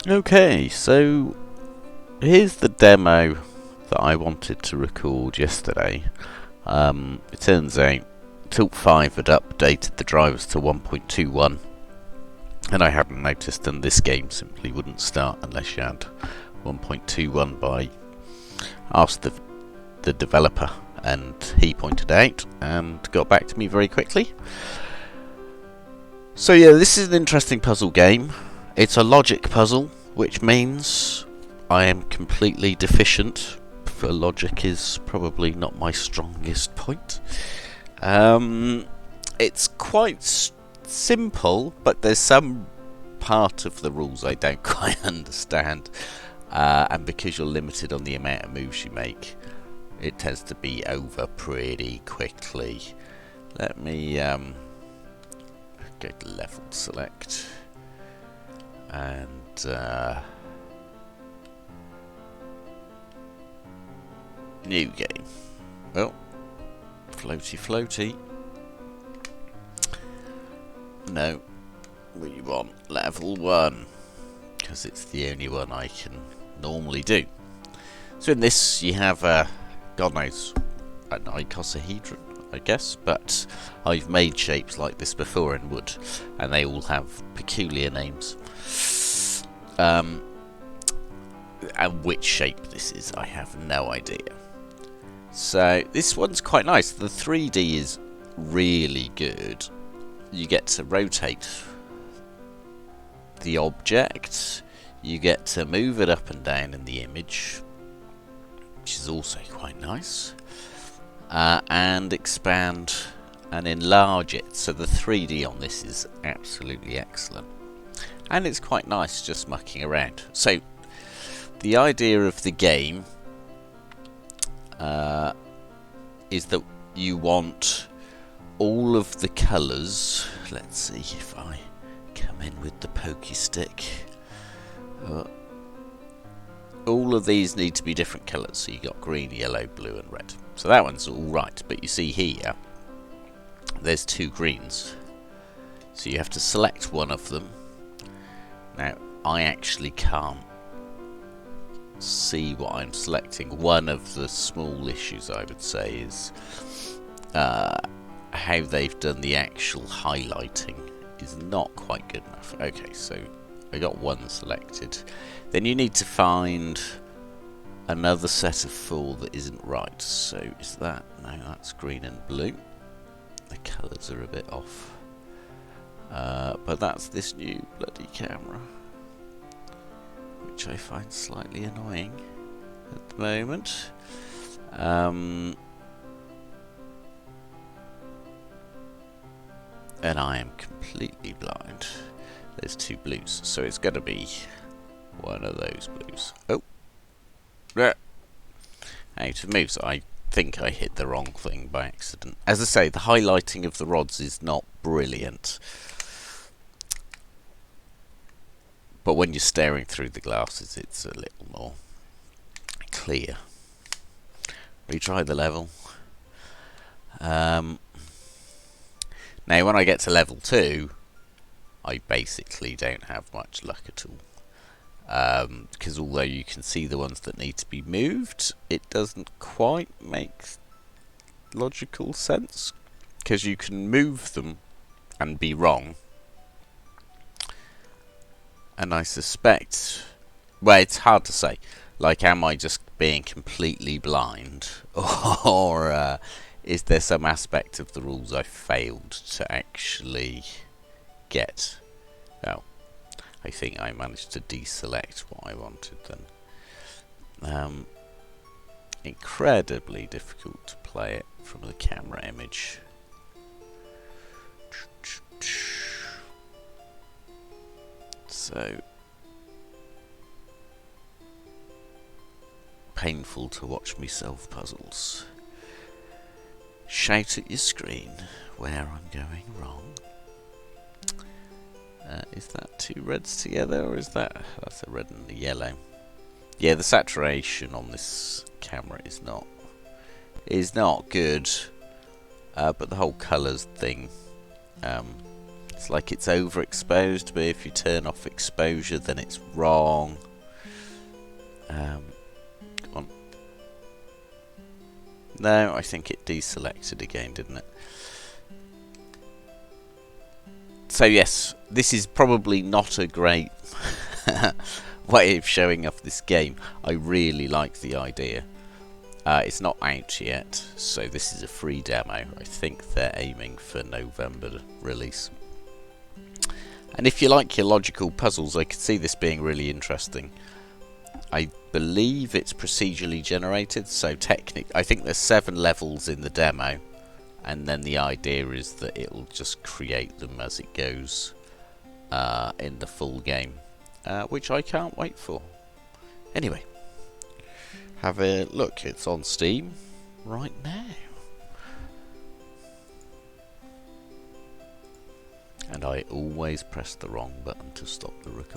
Okay, so here's the demo that I wanted to record yesterday. It turns out Tilt 5 had updated the drivers to 1.21, and I hadn't noticed, and this game simply wouldn't start unless you had 1.21 by asked the developer, and he pointed out and got back to me very quickly. So yeah, this is an interesting puzzle game. It's a logic puzzle, which means I am completely deficient, for logic is probably not my strongest point. It's quite simple, but there's some part of the rules I don't quite understand, and because you're limited on the amount of moves you make, it tends to be over pretty quickly. Let me go to level select and new game. Well, floaty. No, we want level 1 because it's the only one I can normally do. So in this you have God knows, an icosahedron, I guess, but I've made shapes like this before in wood, and they all have peculiar names. And which shape this is, I have no idea. So this one's quite nice. The 3D is really good. You get to rotate the object, you get to move it up and down in the image, which is also quite nice, and expand and enlarge it. So the 3D on this is absolutely excellent, and it's quite nice just mucking around. So the idea of the game is that you want all of the colours. Let's see if I come in with the pokey stick. All of these need to be different colours, so you got green, yellow, blue and red. So that one's alright, but you see here there's 2 greens, so you have to select one of them. Now I actually can't see what I'm selecting. One of the small issues I would say is how they've done the actual highlighting is not quite good enough. Okay, so I got one selected. Then you need to find another set of 4 that isn't right. So is that, no, that's green and blue. The colours are a bit off, but that's this new bloody camera, which I find slightly annoying at the moment. And I am completely blind. There's 2 blues, so it's going to be one of those blues. Oh, out of moves. I think I hit the wrong thing by accident. As I say, the highlighting of the rods is not brilliant, but when you're staring through the glasses it's a little more clear. Retry the level. Now when I get to level 2 I basically don't have much luck at all, because although you can see the ones that need to be moved, it doesn't quite make logical sense, because you can move them and be wrong. And I suspect, well, it's hard to say, like, am I just being completely blind, or is there some aspect of the rules I failed to actually get? Well, I think I managed to deselect what I wanted then. Incredibly difficult to play it from the camera image. So painful to watch me solve puzzles. Shout at your screen where I'm going wrong. Is that 2 reds together, or is that's a red and a yellow? Yeah, the saturation on this camera is not good, but the whole colours thing It's like it's overexposed, but if you turn off exposure, then it's wrong. Come on. No, I think it deselected again, didn't it? So yes, this is probably not a great way of showing off this game. I really like the idea. It's not out yet, so this is a free demo. I think they're aiming for November release. And if you like your logical puzzles, I could see this being really interesting. I believe it's procedurally generated, so I think there's 7 levels in the demo, and then the idea is that it'll just create them as it goes in the full game, which I can't wait for. Anyway, have a look. It's on Steam right now. And I always press the wrong button to stop the recording.